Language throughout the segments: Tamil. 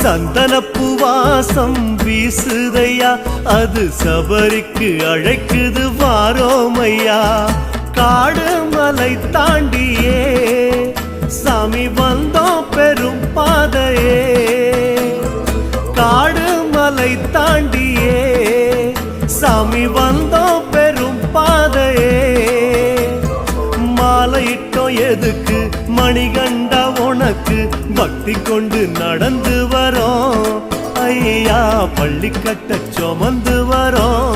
சந்தனப்பு வாசம் வீசுதையா, அது சபரிக்கு அழைக்குது வாரோமையா. காடு மலை தாண்டியே சாமி வந்தோம் பெரும் பாதையே, காடு மலை தாண்டியே சாமி வந்தோம் பெரும் பாதையே. மாலையிட்டோம் எதுக்கு மணிகண்டா உனக்கு, பக்தி கொண்டு நடந்து வரோம் ஐயா, பள்ளி கட்ட சுமந்து வரோம்.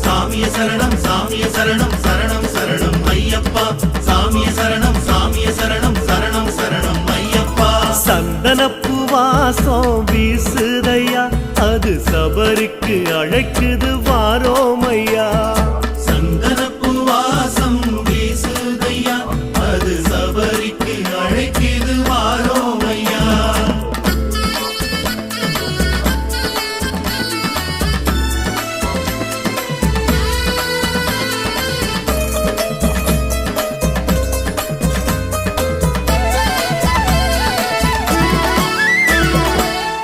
சாமிய சரணம் சாமிய சரணம் சரணம் சரணம் ஐயப்பா, சாமிய சரணம் சாமிய சரணம் சரணம் சரணம் ஐயப்பா. சந்தனப்பு வாசம் வீசுதையா, அது சபரிக்கு அழைக்குது வாரோமையா. சந்தனப்பு வாசம் வீசுதையா, அது சபரிக்கு அழைக்குது வாரோமையா.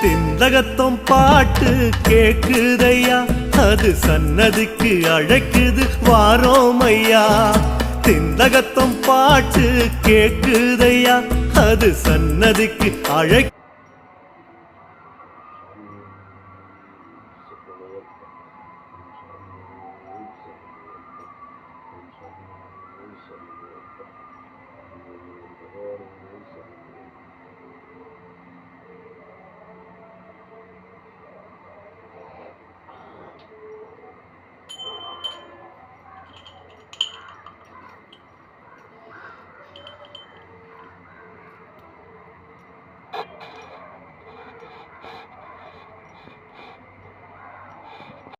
திந்தகத்தம் பாட்டு கேக்குதையா, அது சன்னதிக்கு அழைக்குது வாரோமையா. திந்தகத்தம் பாட்டு கேக்குதையா, அது சன்னதிக்கு அழை